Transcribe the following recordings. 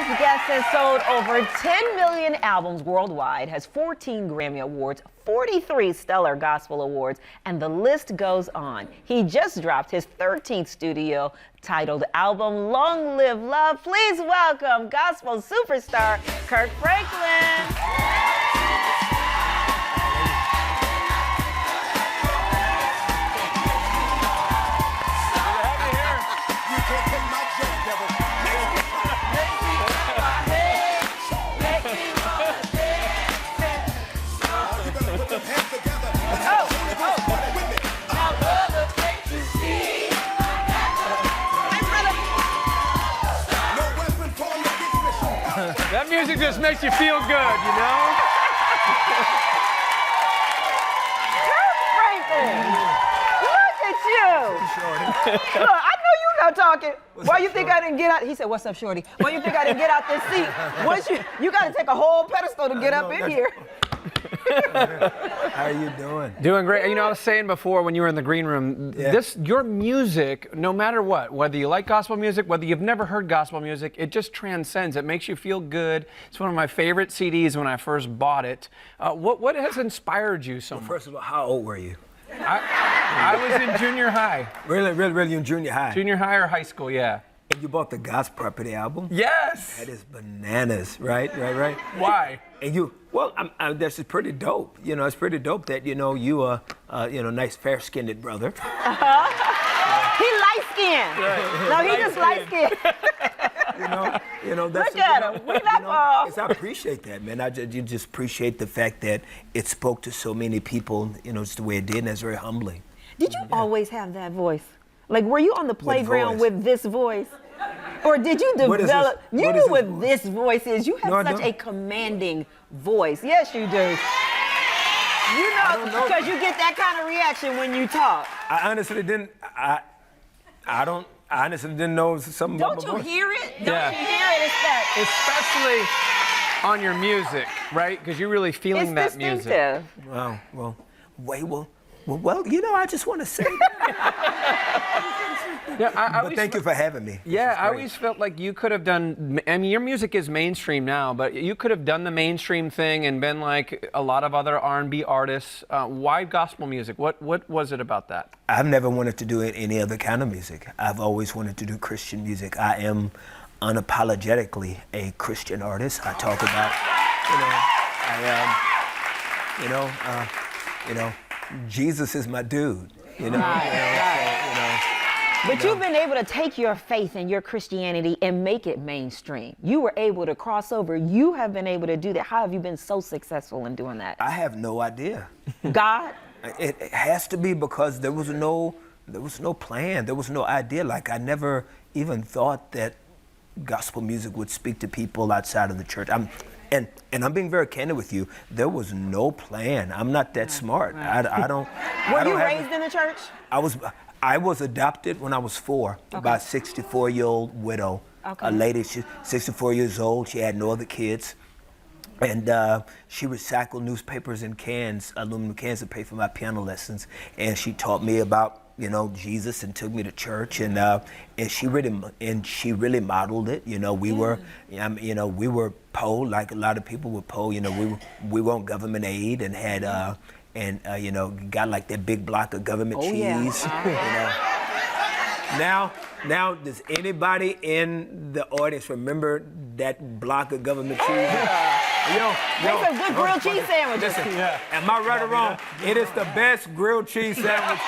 next guest has sold over 10 million albums worldwide, has 14 Grammy Awards, 43 Stellar Gospel Awards, and the list goes on. He just dropped his 13th studio titled album, Long Live Love. Please welcome gospel superstar Kirk Franklin. That music just makes you feel good, you know? Kirk Franklin! Look at you! Look, I know you're not talking. Why you think I didn't get out? He said, "What's up, shorty?" Why you think I didn't get out this seat? Once you got to take a whole pedestal to get up in here. How are you doing? Doing great. You know, I was saying before when you were in the green room, your music, no matter what, whether you like gospel music, whether you've never heard gospel music, it just transcends. It makes you feel good. It's one of my favorite CDs when I first bought it. What has inspired you so much? First of all, how old were you? I was in junior high. Really in junior high? Junior high or high school, yeah. And you bought the God's Property album? Yes! That is bananas, right? Why? And that's just pretty dope. You know, it's pretty dope that, you are, nice fair-skinned brother. He light-skinned. Right. No, he just light-skinned. That's Look at him. We left off. I appreciate that, man. You just appreciate the fact that it spoke to so many people, just the way it did, and that's very humbling. Did you always have that voice? Like, were you on the playground with this voice? Or did you develop? You knew what this voice is. You have such a commanding voice. Yes, you do. You know, because you get that kind of reaction when you talk. I honestly didn't. I honestly didn't know something about my voice. Don't you hear it? Don't you hear it? It's that. Especially on your music, right? Because you're really feeling that music. Wow. Well, I just want to say that. But thank you for having me. Yeah, I always felt like you could have done, your music is mainstream now, but you could have done the mainstream thing and been like a lot of other R&B artists. Why gospel music? What was it about that? I've never wanted to do any other kind of music. I've always wanted to do Christian music. I am unapologetically a Christian artist. I talk about, Jesus is my dude, But you've been able to take your faith and your Christianity and make it mainstream. You were able to cross over. You have been able to do that. How have you been so successful in doing that? I have no idea. God? It has to be because there was no plan. There was no idea. Like, I never even thought that gospel music would speak to people outside of the church. And I'm being very candid with you. There was no plan. I'm not that smart. I don't. Were you raised in the church? I was adopted when I was 4 by a 64-year-old widow. A lady, she's 64 years old. She had no other kids. And she recycled newspapers in cans, aluminum cans, to pay for my piano lessons. And she taught me about, Jesus, and took me to church. And she really modeled it. We were poor, like a lot of people were poor. We were on government aid and had. Got like that big block of government cheese. Now, does anybody in the audience remember that block of government cheese? Make some good grilled cheese sandwiches. Listen, am I right or wrong? It is the best grilled cheese sandwich.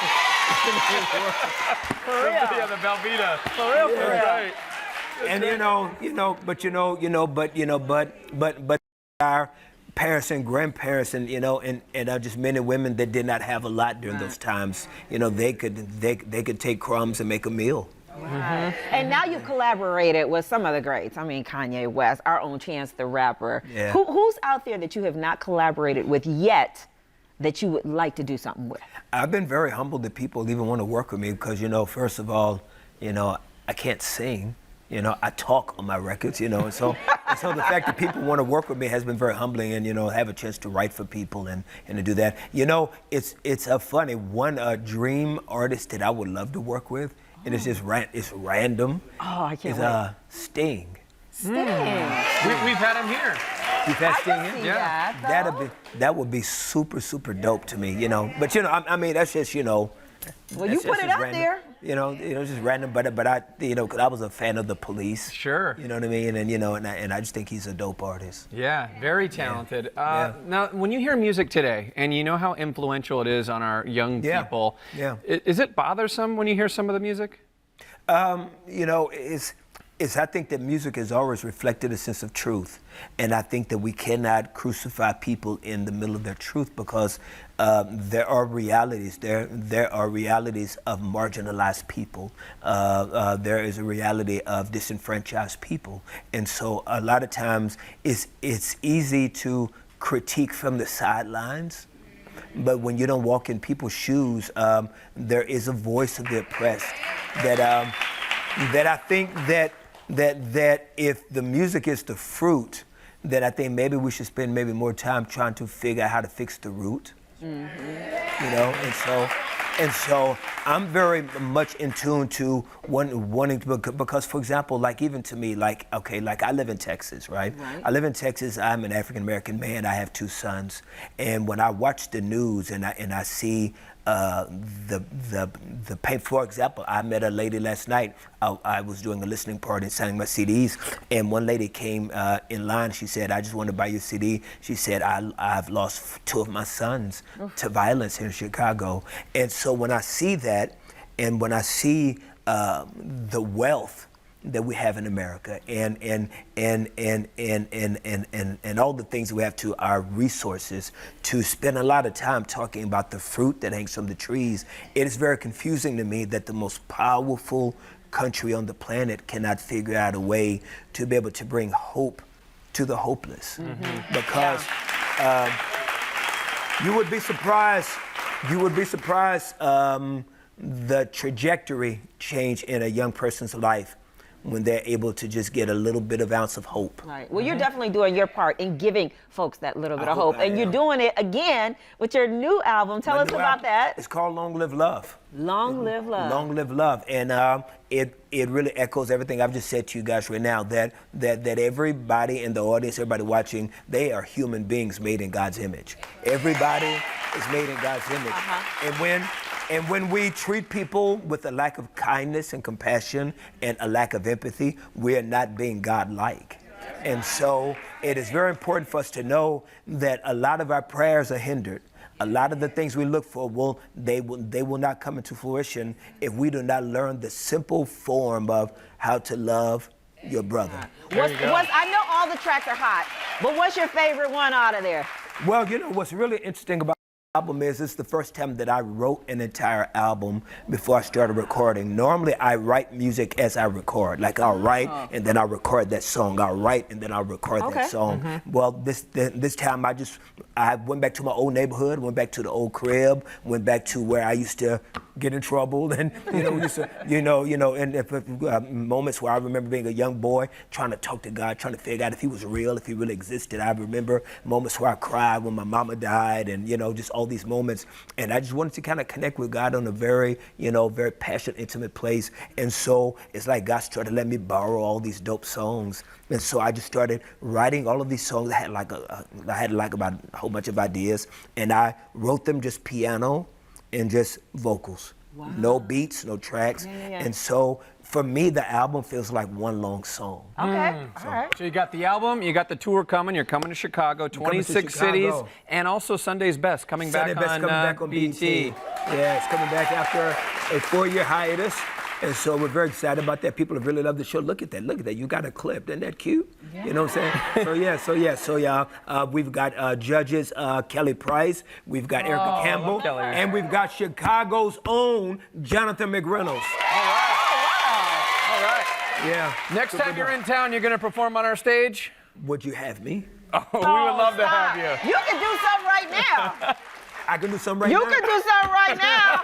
For real. Yeah, the Velveeta. For real. Right. And but our parents and grandparents and just men and women that did not have a lot during those times, they could take crumbs and make a meal. And now you've collaborated with some of the greats. I mean, Kanye West, our own Chance the Rapper. Yeah. Who's out there that you have not collaborated with yet that you would like to do something with? I've been very humbled that people even want to work with me because, first of all, I can't sing. I talk on my records, and so the fact that people want to work with me has been very humbling, and have a chance to write for people and to do that. It's a funny one dream artist that I would love to work with, and it's just it's random. Oh, I can't wait. Sting. Sting. We've had him here. You've had I Sting can in? see Yeah. that, though. That would be super, super dope to me, you know. But, you know, I mean, that's just, you know. Well, you that's put just it out random. there. You know, just random. But I, you know, because I was a fan of the Police. Sure. You know what I mean? And, you know, and I just think he's a dope artist. Yeah, very talented. Yeah. Now, when you hear music today, and you know how influential it is on our young people, is it bothersome when you hear some of the music? You know, I think that music has always reflected a sense of truth. And I think that we cannot crucify people in the middle of their truth because there are realities. There are realities of marginalized people. There is a reality of disenfranchised people. And so a lot of times it's easy to critique from the sidelines. But when you don't walk in people's shoes, there is a voice of the oppressed that I think that if the music is the fruit, then I think maybe we should spend maybe more time trying to figure out how to fix the root. Mm-hmm. You know, and so I'm very much in tune to wanting to, because for example, like even to me, like I live in Texas, right? I live in Texas. I'm an African American man. I have 2 sons, and when I watch the news and I see the pain. For example, I met a lady last night. I was doing a listening party and signing my CDs, and one lady came in line. She said, "I just want to buy your CD." She said, "I've lost 2 of my sons to violence here in Chicago," and so when I see that, and when I see the wealth that we have in America and all the things that we have to our resources to spend a lot of time talking about the fruit that hangs from the trees, it is very confusing to me that the most powerful country on the planet cannot figure out a way to be able to bring hope to the hopeless. Mm-hmm. Because you would be surprised the trajectory change in a young person's life when they're able to just get a little bit of ounce of hope. Right. Well, you're definitely doing your part in giving folks that little bit of hope. And you're doing it again with your new album. Tell us about that. It's called Long Live Love. Long Live Love. Long Live Love. And it really echoes everything I've just said to you guys right now, that everybody in the audience, everybody watching, they are human beings made in God's image. Everybody is made in God's image. And when we treat people with a lack of kindness and compassion and a lack of empathy, we are not being God-like. And so it is very important for us to know that a lot of our prayers are hindered. A lot of the things we look for will not come into fruition if we do not learn the simple form of how to love your brother. I know all the tracks are hot, but what's your favorite one out of there? Well, you know, what's really interesting about album is it's the first time that I wrote an entire album before I started recording. Normally I write music as I record. Like I'll write and then I'll record that song. I'll write and then I'll record that song. Mm-hmm. Well, this time I went back to my old neighborhood, went back to the old crib, went back to where I used to get in trouble, and moments where I remember being a young boy trying to talk to God, trying to figure out if He was real, if He really existed. I remember moments where I cried when my mama died, and just all these moments. And I just wanted to kind of connect with God on a very, very passionate, intimate place. And so it's like God started letting me borrow all these dope songs. And so I just started writing all of these songs. I had about a whole bunch of ideas, and I wrote them just piano and just vocals. Wow. No beats, no tracks. Yeah. And so for me, the album feels like one long song. Okay, all right. So you got the album, you got the tour coming, you're coming to Chicago, 26 cities, and also Sunday's Best coming back on BT. Yeah, it's coming back after a 4-year hiatus. And so we're very excited about that. People have really loved the show. Look at that. You got a clip. Isn't that cute? Yeah. You know what I'm saying? So we've got judges Kelly Price. We've got Erica Campbell. And we've got Chicago's own Jonathan McReynolds. All right. Yeah. Next time you're in town, you're going to perform on our stage? Would you have me? Oh, we would love to have you. You can do something right now. I can do something right now? You can do something right now.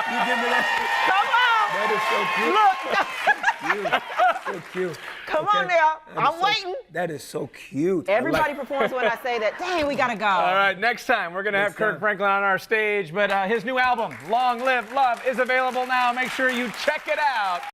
You give me that? Come on. That is so cute. So cute. Come on now. I'm waiting. That is so cute. Everybody performs when I say that. Dang, we got to go. All right, next time we're going to have Kirk Franklin on our stage. But his new album, Long Live Love, is available now. Make sure you check it out.